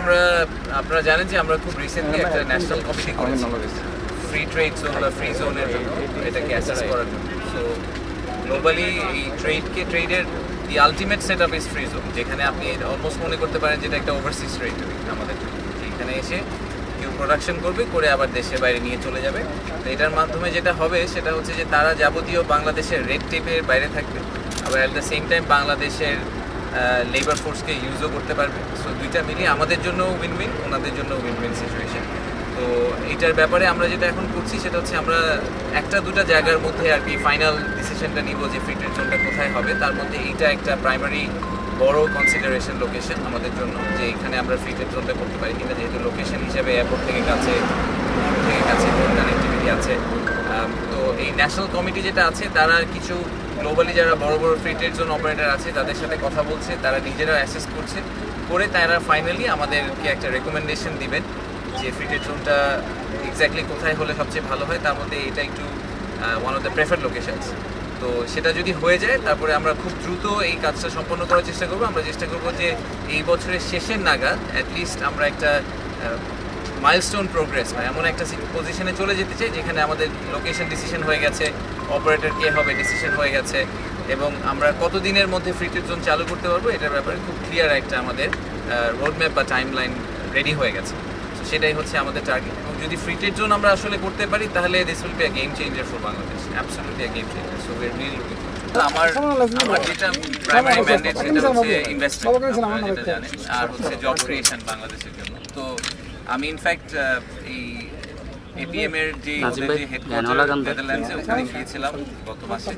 আমরা আপনারা জানেন যে আমরা খুব রিসেন্টলি একটা ন্যাশনাল কমিটি করেছি ফ্রি ট্রেড জোন বা ফ্রি জোনের জন্য এটাকে অ্যাসেস করার জন্য। সো গ্লোবালি এই ট্রেডের the ultimate set up is free zone, যেখানে আপনি অলমোস্ট মনে করতে পারেন যেটা একটা ওভারসিজ ট্রেড আমাদের, এখানে এসে কেউ প্রোডাকশন করবে, করে আবার দেশের বাইরে নিয়ে চলে যাবে। তো এটার মাধ্যমে যেটা হবে সেটা হচ্ছে যে তারা যাবতীয় বাংলাদেশের রেড টেপের বাইরে থাকবে, আবার অ্যাট দ্য সেম টাইম বাংলাদেশের লেবার ফোর্সকে ইউজও করতে পারবে। সো দুইটা মিলিয়ে আমাদের জন্য উইন উইন, ওনাদের জন্য উইন উইন সিচুয়েশন। তো এইটার ব্যাপারে আমরা যেটা এখন করছি সেটা হচ্ছে আমরা একটা দুটা জায়গার মধ্যে আর কি ফাইনাল ডিসিশনটা নিব যে ফ্রি ট্রেড জোনটা কোথায় হবে। তার মধ্যে এইটা একটা প্রাইমারি বড় কনসিডারেশন লোকেশন আমাদের জন্য, যে এখানে আমরা ফ্রি ট্রেড জোনটা করতে পারি কিনা, যেহেতু লোকেশন হিসেবে এয়ারপোর্ট থেকে কাছে, পোর্ট থেকে কাছে, কানেক্টিভিটি আছে। তো এই ন্যাশনাল কমিটি যেটা আছে তারা কিছু গ্লোবালি যারা বড় বড় ফ্রি ট্রেড জোন অপারেটর আছে তাদের সাথে কথা বলছে, তারা নিজেরাও অ্যাসেস করছে, করে তারা ফাইনালি আমাদেরকে একটা রেকমেন্ডেশন দিবেন যে ফ্রি ট্রেড জোনটা এক্স্যাক্টলি কোথায় হলে সবচেয়ে ভালো হয়। তার মধ্যে এটা একটু one of the preferred locations. তো সেটা যদি হয়ে যায় তারপরে আমরা খুব দ্রুত এই কাজটা সম্পন্ন করার চেষ্টা করবো। আমরা চেষ্টা করবো যে এই বছরের শেষের নাগাদ অ্যাটলিস্ট আমরা একটা মাইলস্টোন প্রোগ্রেস বা এমন একটা পজিশনে চলে যেতে চাই যেখানে আমাদের লোকেশন ডিসিশন হয়ে গেছে, অপারেটর কে হবে ডিসিশন হয়ে গেছে, এবং আমরা কত দিনের মধ্যে ফ্রি ট্রেড জোন চালু করতে পারবো এটার ব্যাপারে খুব ক্লিয়ার একটা আমাদের রোডম্যাপ বা টাইমলাইন রেডি হয়ে গেছে। তো সেটাই হচ্ছে আমাদের টার্গেট। এবং যদি ফ্রি ট্রেড জোন আমরা আসলে করতে পারি তাহলে this will be a game changer for Bangladesh, absolutely a game changer. So we are really looking আমার যেটা প্রাইমারি ম্যান্ডেট সেটা হচ্ছে ইনভেস্টমেন্ট, যেটা জানেন, আর হচ্ছে জব ক্রিয়েশন বাংলাদেশের জন্য। তো আমি ইনফ্যাক্ট এই এপিএম এর যে হেডকোয়ার্টার নেদারল্যান্ডসে ওখানে গিয়েছিলাম গত মাসে।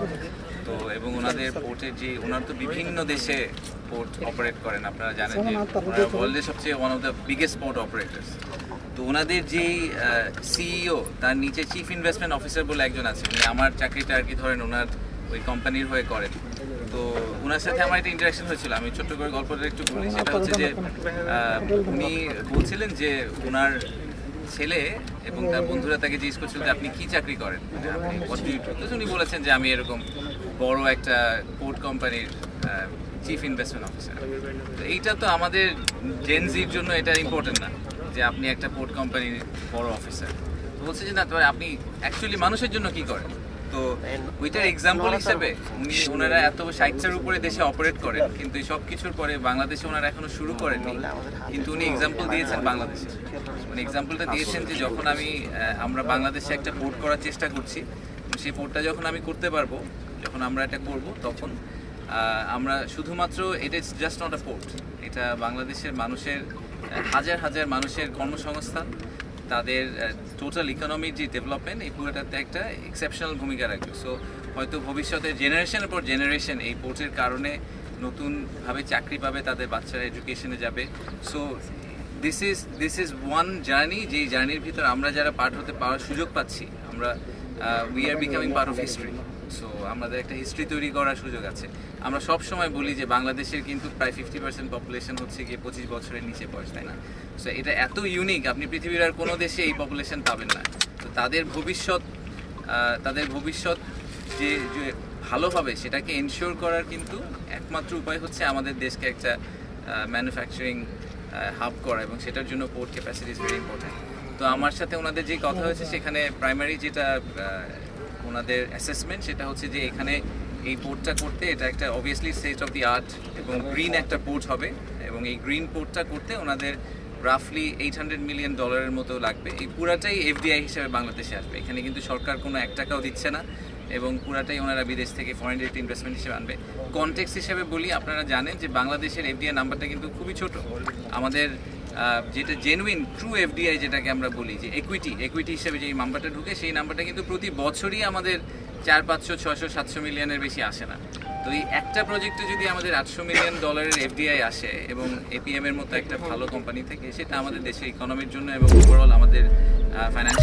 তো এবং ওনাদের পোর্টের যে ওনার তো বিভিন্ন দেশে পোর্ট অপারেট করেন, আপনারা জানেন যে ওয়ার্ল্ডের সবচেয়ে one of the biggest port operators. তো ওনাদের যেই সিইও, তার নিচে চিফ ইনভেস্টমেন্ট অফিসার বলে একজন আছে, উনি আমার চাকরিটা আর কি ধরেন ওনার ওই কোম্পানির হয়ে করেন। তো ওনার সাথে আমার একটা ইন্টারাকশন হয়েছিল, আমি ছোট্ট করে গল্পটা একটু বলি। সেটা হচ্ছে যে উনি বলছিলেন যে ওনার ছেলে এবং তার বন্ধুরা তাকে জিজ্ঞেস করছিল যে আপনি কি চাকরি করেন, উনি বলেছেন যে আমি এরকম বড় একটা পোর্ট কোম্পানির চিফ ইনভেস্টমেন্ট অফিসার। তো এইটা তো আমাদের জেনজির জন্য এটা ইম্পর্টেন্ট না যে আপনি একটা পোর্ট কোম্পানির বড় অফিসার। তো বলছে যে না, তো আপনি অ্যাকচুয়ালি মানুষের জন্য কি করেন। তো ওইটার এক্সাম্পল হিসেবে ওনারা এত 60টার উপরে দেশে অপারেট করেন, কিন্তু সব কিছুর পরে বাংলাদেশে ওনারা এখনো শুরু করেননি। কিন্তু উনি এক্সাম্পল দিয়েছেন বাংলাদেশে, মানে এক্সাম্পলটা দিয়েছেন যে যখন আমরা বাংলাদেশে একটা পোর্ট করার চেষ্টা করছি, সেই পোর্টটা যখন আমি করতে পারবো, যখন আমরা এটা করব, তখন আমরা শুধুমাত্র এটা জাস্ট নট আ পোর্ট, এটা বাংলাদেশের মানুষের হাজার হাজার মানুষের কর্মসংস্থান, তাদের টোটাল ইকোনমির যে ডেভেলপমেন্ট, এই পুরোটাতে একটা এক্সেপশনাল ভূমিকা রাখবে। সো হয়তো ভবিষ্যতে জেনারেশনের পর জেনারেশন এই পোর্টের কারণে নতুনভাবে চাকরি পাবে, তাদের বাচ্চারা এডুকেশনে যাবে। So this is one journey, যেই জার্নির ভিতর আমরা যারা পার্ট হতে পাওয়ার সুযোগ পাচ্ছি, আমরা we are becoming part of history. So আমাদের একটা হিস্ট্রি তৈরি করার সুযোগ আছে। আমরা সব সময় বলি যে বাংলাদেশের কিন্তু প্রায় 50% পপুলেশন হচ্ছে গিয়ে 25 বছরের নিচে বয়স, তাই না? সো এটা এত ইউনিক, আপনি পৃথিবীর আর কোনো দেশে এই পপুলেশন পাবেন না। তো তাদের ভবিষ্যৎ যে ভালো হবে সেটাকে এনশিওর করার কিন্তু একমাত্র উপায় হচ্ছে আমাদের দেশকে একটা ম্যানুফ্যাকচারিং হাব করা, এবং সেটার জন্য port capacity is very important. তো আমার সাথে ওনাদের যে কথা হয়েছে সেখানে প্রাইমারি যেটা ওনাদের অ্যাসেসমেন্ট সেটা হচ্ছে যে এখানে এই পোর্টটা করতে এটা একটা obviously state of the art এবং গ্রিন একটা পোর্ট হবে, এবং এই গ্রিন পোর্টটা করতে ওনাদের রাফলি $800 মিলিয়ন মতো লাগবে। এই পুরাটাই এফডিআই হিসেবে বাংলাদেশে আসবে, এখানে কিন্তু সরকার কোনো 1 টাকাও দিচ্ছে না, এবং পুরাটাই ওনারা বিদেশ থেকে ফরেন ডিরেক্ট ইনভেস্টমেন্ট হিসেবে আনবে। কনটেক্সট হিসেবে বলি, আপনারা জানেন যে বাংলাদেশের এফডিআই নাম্বারটা কিন্তু খুবই ছোট। আমাদের যেটা জেনুইন ট্রু এফডিআই যেটাকে আমরা বলি যে একুইটি হিসেবে যে নাম্বারটা ঢুকে, সেই নাম্বারটা কিন্তু প্রতি বছরই আমাদের 400, 500, 600, 700 মিলিয়নের বেশি আসে না। তো এই একটা প্রজেক্টে যদি আমাদের $800 মিলিয়ন এফডিআই আসে এবং এপিএম এর মতো একটা ভালো কোম্পানি থেকে, সেটা আমাদের দেশের ইকোনমির জন্য এবং ওভারঅল আমাদের ফাইন্যান্সিয়াল